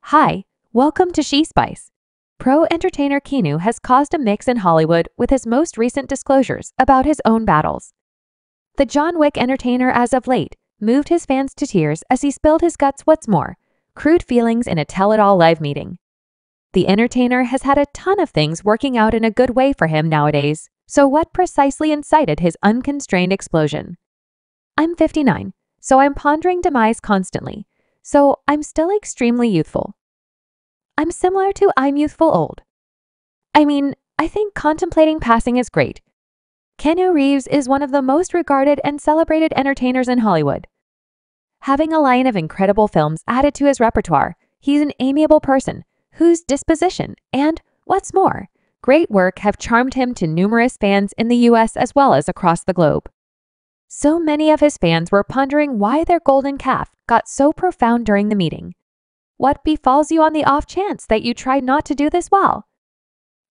Hi, welcome to She Spice. Pro entertainer Kenu has caused a mix in Hollywood with his most recent disclosures about his own battles. The John Wick entertainer as of late moved his fans to tears as he spilled his guts what's more, crude feelings in a tell-it-all live meeting. The entertainer has had a ton of things working out in a good way for him nowadays, so what precisely incited his unconstrained explosion? I'm 59, so I'm pondering demise constantly, so I'm still extremely youthful. I'm similar to I'm youthful old. I think contemplating passing is great. Keanu Reeves is one of the most regarded and celebrated entertainers in Hollywood. Having a line of incredible films added to his repertoire, he's an amiable person whose disposition and, what's more, great work have charmed him to numerous fans in the US as well as across the globe. So many of his fans were pondering why their golden calf got so profound during the meeting. What befalls you on the off chance that you tried not to do this well?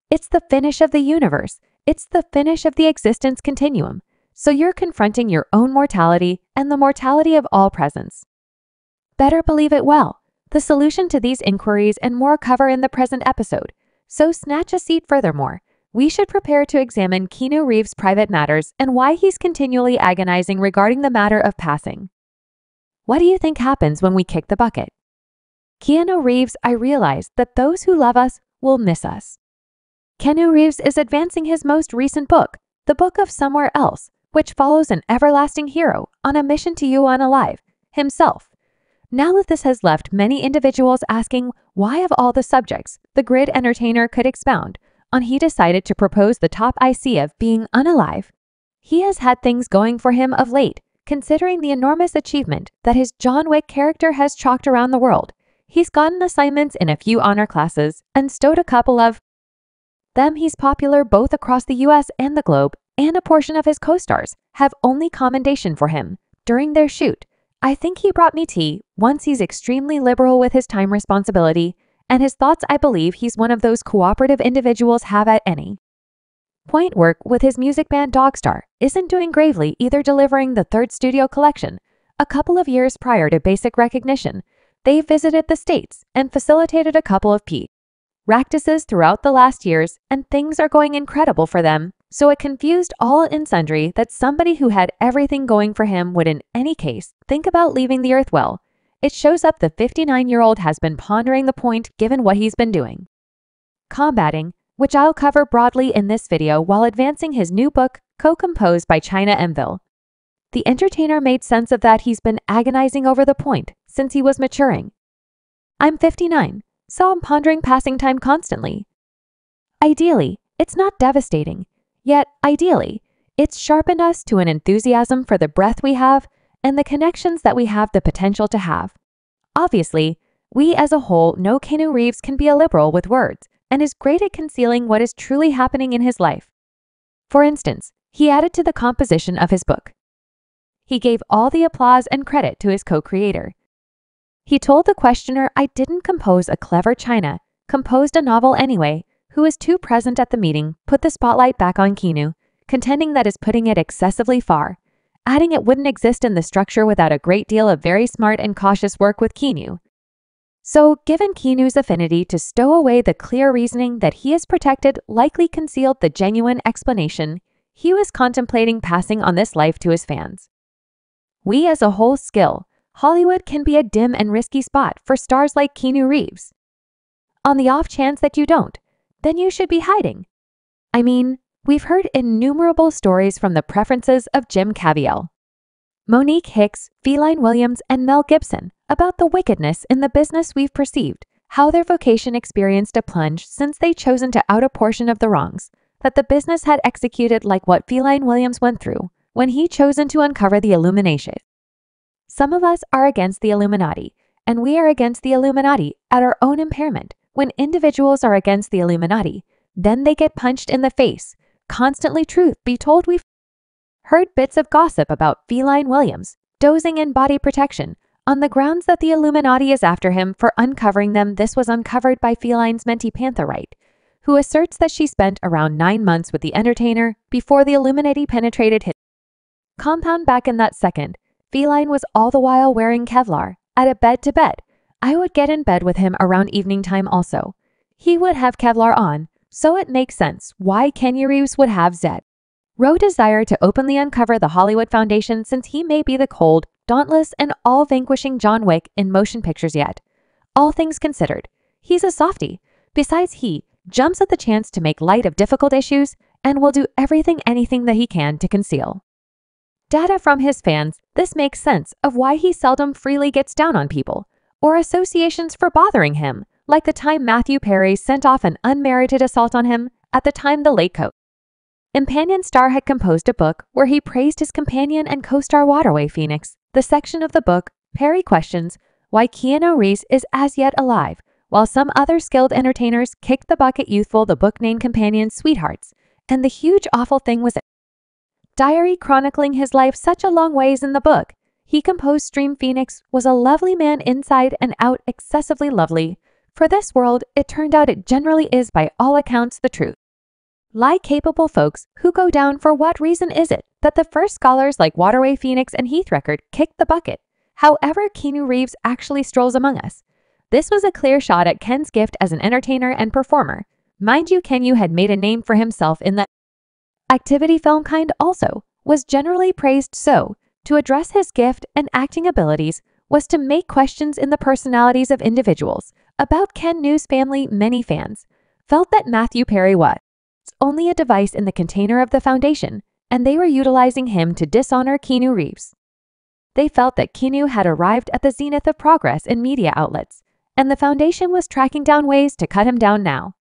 It's the finish of the universe. It's the finish of the existence continuum. So you're confronting your own mortality and the mortality of all presence. Better believe it well. The solution to these inquiries and more cover in the present episode. So snatch a seat. Furthermore, we should prepare to examine Keanu Reeves' private matters and why he's continually agonizing regarding the matter of passing. What do you think happens when we kick the bucket? Keanu Reeves, I realize that those who love us will miss us. Keanu Reeves is advancing his most recent book, The Book of Somewhere Else, which follows an everlasting hero on a mission to you unalive, himself. Now that this has left many individuals asking why of all the subjects the grid entertainer could expound on, he decided to propose the top IC of being unalive. He has had things going for him of late, considering the enormous achievement that his John Wick character has chalked around the world. He's gotten assignments in a few honor classes and stowed a couple of them. He's popular both across the US and the globe, and a portion of his co-stars have only commendation for him during their shoot. I think he brought me tea once. He's extremely liberal with his time responsibility and his thoughts. I believe he's one of those cooperative individuals have at any point. Work with his music band Dogstar isn't doing gravely either, delivering the third studio collection a couple of years prior to Basic Recognition. They visited the States and facilitated a couple of practices throughout the last years, and things are going incredible for them. So it confused all and sundry that somebody who had everything going for him would in any case think about leaving the earth. Well, it shows up the 59-year-old has been pondering the point given what he's been doing. Combating, which I'll cover broadly in this video, while advancing his new book, co-composed by China Emville. The entertainer made sense of that. He's been agonizing over the point since he was maturing. I'm 59, so I'm pondering passing time constantly. Ideally, it's not devastating. Yet, ideally, it's sharpened us to an enthusiasm for the breath we have and the connections that we have the potential to have. Obviously, we as a whole know Keanu Reeves can be a liberal with words and is great at concealing what is truly happening in his life. For instance, he added to the composition of his book. He gave all the applause and credit to his co-creator. He told the questioner, I didn't compose a clever China, composed a novel anyway, who was too present at the meeting, put the spotlight back on Kenu, contending that is putting it excessively far, adding it wouldn't exist in the structure without a great deal of very smart and cautious work with Kenu. So, given Kenu's affinity to stow away the clear reasoning that he has protected, likely concealed the genuine explanation, he was contemplating passing on this life to his fans. We as a whole skill, Hollywood can be a dim and risky spot for stars like Keanu Reeves. On the off chance that you don't, then you should be hiding. We've heard innumerable stories from the preferences of Jim Caviezel, Monique Hicks, Feline Williams, and Mel Gibson about the wickedness in the business we've perceived, how their vocation experienced a plunge since they chosen to out a portion of the wrongs that the business had executed, like what Feline Williams went through when he chosen to uncover the Illumination. Some of us are against the Illuminati, and we are against the Illuminati at our own impairment. When individuals are against the Illuminati, then they get punched in the face. Constantly, truth be told, we've heard bits of gossip about Feline Williams dozing in body protection on the grounds that the Illuminati is after him for uncovering them. This was uncovered by Feline's mentee Pantherite, who asserts that she spent around 9 months with the entertainer before the Illuminati penetrated his compound. Back in that second, Feline was all the while wearing Kevlar at a bed-to-bed I would get in bed with him around evening time also. He would have Kevlar on, so it makes sense why Keanu Reeves would have Zed. Rowe desired to openly uncover the Hollywood Foundation since he may be the cold, dauntless, and all-vanquishing John Wick in motion pictures yet. All things considered, he's a softie. Besides, he jumps at the chance to make light of difficult issues and will do anything that he can to conceal data from his fans. This makes sense of why he seldom freely gets down on people or associations for bothering him, like the time Matthew Perry sent off an unmerited assault on him at the time the late companion star had composed a book where he praised his companion and co-star Waterway Phoenix. The section of the book, Perry questions why Keanu Reeves is as yet alive, while some other skilled entertainers kicked the bucket youthful the book named companion sweethearts, and the huge awful thing was a diary chronicling his life such a long ways in the book. He composed Stream Phoenix was a lovely man inside and out, excessively lovely. For this world, it turned out it generally is by all accounts the truth. Lie capable folks who go down. For what reason is it that the first scholars like Waterway Phoenix and Heath Record kicked the bucket? However, Keanu Reeves actually strolls among us. This was a clear shot at Ken's gift as an entertainer and performer. Mind you, Kenu had made a name for himself in the activity film kind also, was generally praised, so to address his gift and acting abilities was to make questions in the personalities of individuals. About Kenu's family, many fans felt that Matthew Perry was only a device in the container of the foundation, and they were utilizing him to dishonor Keanu Reeves. They felt that Kenu had arrived at the zenith of progress in media outlets, and the foundation was tracking down ways to cut him down now.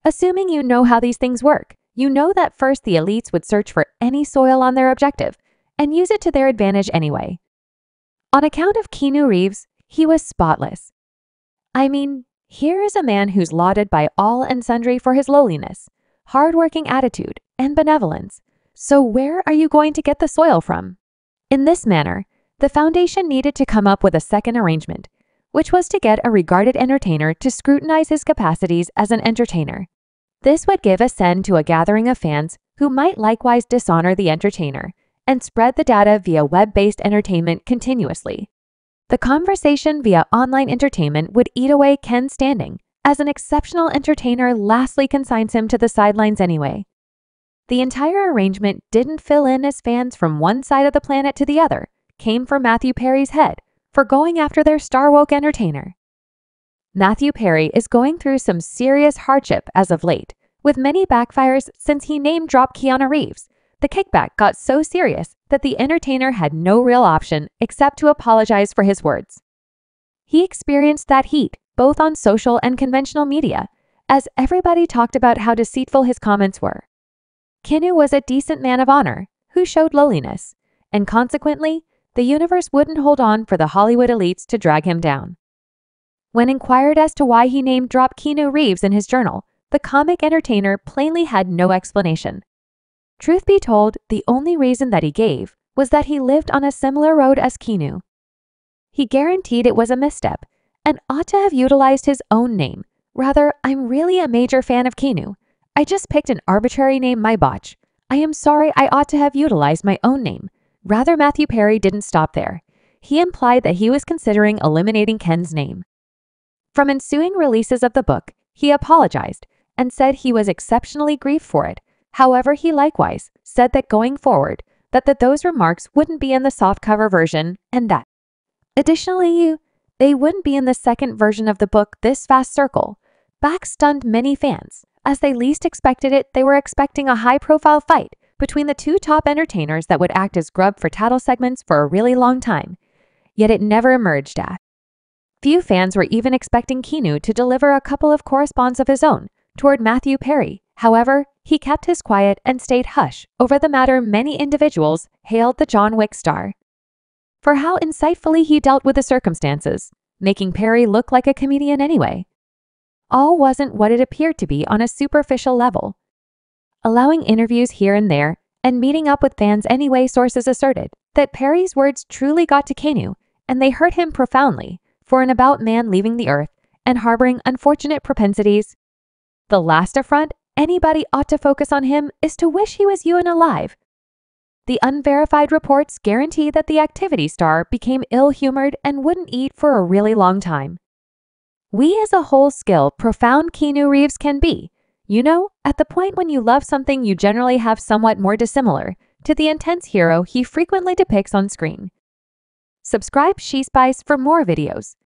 Assuming you know how these things work, you know that first the elites would search for any soil on their objective and use it to their advantage anyway. On account of Keanu Reeves, he was spotless. I mean, here is a man who's lauded by all and sundry for his lowliness, hard-working attitude, and benevolence. So where are you going to get the soil from? In this manner, the foundation needed to come up with a second arrangement, which was to get a regarded entertainer to scrutinize his capacities as an entertainer. This would give assent to a gathering of fans who might likewise dishonor the entertainer and spread the data via web-based entertainment continuously. The conversation via online entertainment would eat away Ken's standing as an exceptional entertainer, lastly consigns him to the sidelines anyway. The entire arrangement didn't fill in as fans from one side of the planet to the other came for Matthew Perry's head for going after their star woke entertainer. Matthew Perry is going through some serious hardship as of late, with many backfires since he name-dropped Keanu Reeves. The kickback got so serious that the entertainer had no real option except to apologize for his words. He experienced that heat both on social and conventional media, as everybody talked about how deceitful his comments were. Kenu was a decent man of honor who showed lowliness, and consequently, the universe wouldn't hold on for the Hollywood elites to drag him down. When inquired as to why he name-dropped Keanu Reeves in his journal, the comic entertainer plainly had no explanation. Truth be told, the only reason that he gave was that he lived on a similar road as Keanu. He guaranteed it was a misstep and ought to have utilized his own name. Rather, I'm really a major fan of Keanu. I just picked an arbitrary name, my botch. I am sorry, I ought to have utilized my own name. Rather, Matthew Perry didn't stop there. He implied that he was considering eliminating Ken's name. From ensuing releases of the book, he apologized and said he was exceptionally grieved for it. However, he likewise said that going forward, those remarks wouldn't be in the softcover version and that, additionally, they wouldn't be in the second version of the book. This vast circle back stunned many fans. As they least expected it, they were expecting a high-profile fight between the two top entertainers that would act as grub for tattle segments for a really long time. Yet it never emerged. Few fans were even expecting Kenu to deliver a couple of corresponds of his own toward Matthew Perry. However, he kept his quiet and stayed hush over the matter. Many individuals hailed the John Wick star for how insightfully he dealt with the circumstances, making Perry look like a comedian anyway. All wasn't what it appeared to be on a superficial level. Allowing interviews here and there and meeting up with fans anyway, sources asserted that Perry's words truly got to Kenu, and they hurt him profoundly. For an about man leaving the earth and harboring unfortunate propensities, the last affront anybody ought to focus on him is to wish he was you and alive. The unverified reports guarantee that the activity star became ill-humored and wouldn't eat for a really long time. We as a whole skill profound Keanu Reeves can be, at the point when you love something you generally have somewhat more dissimilar to the intense hero he frequently depicts on screen. Subscribe She Spice for more videos.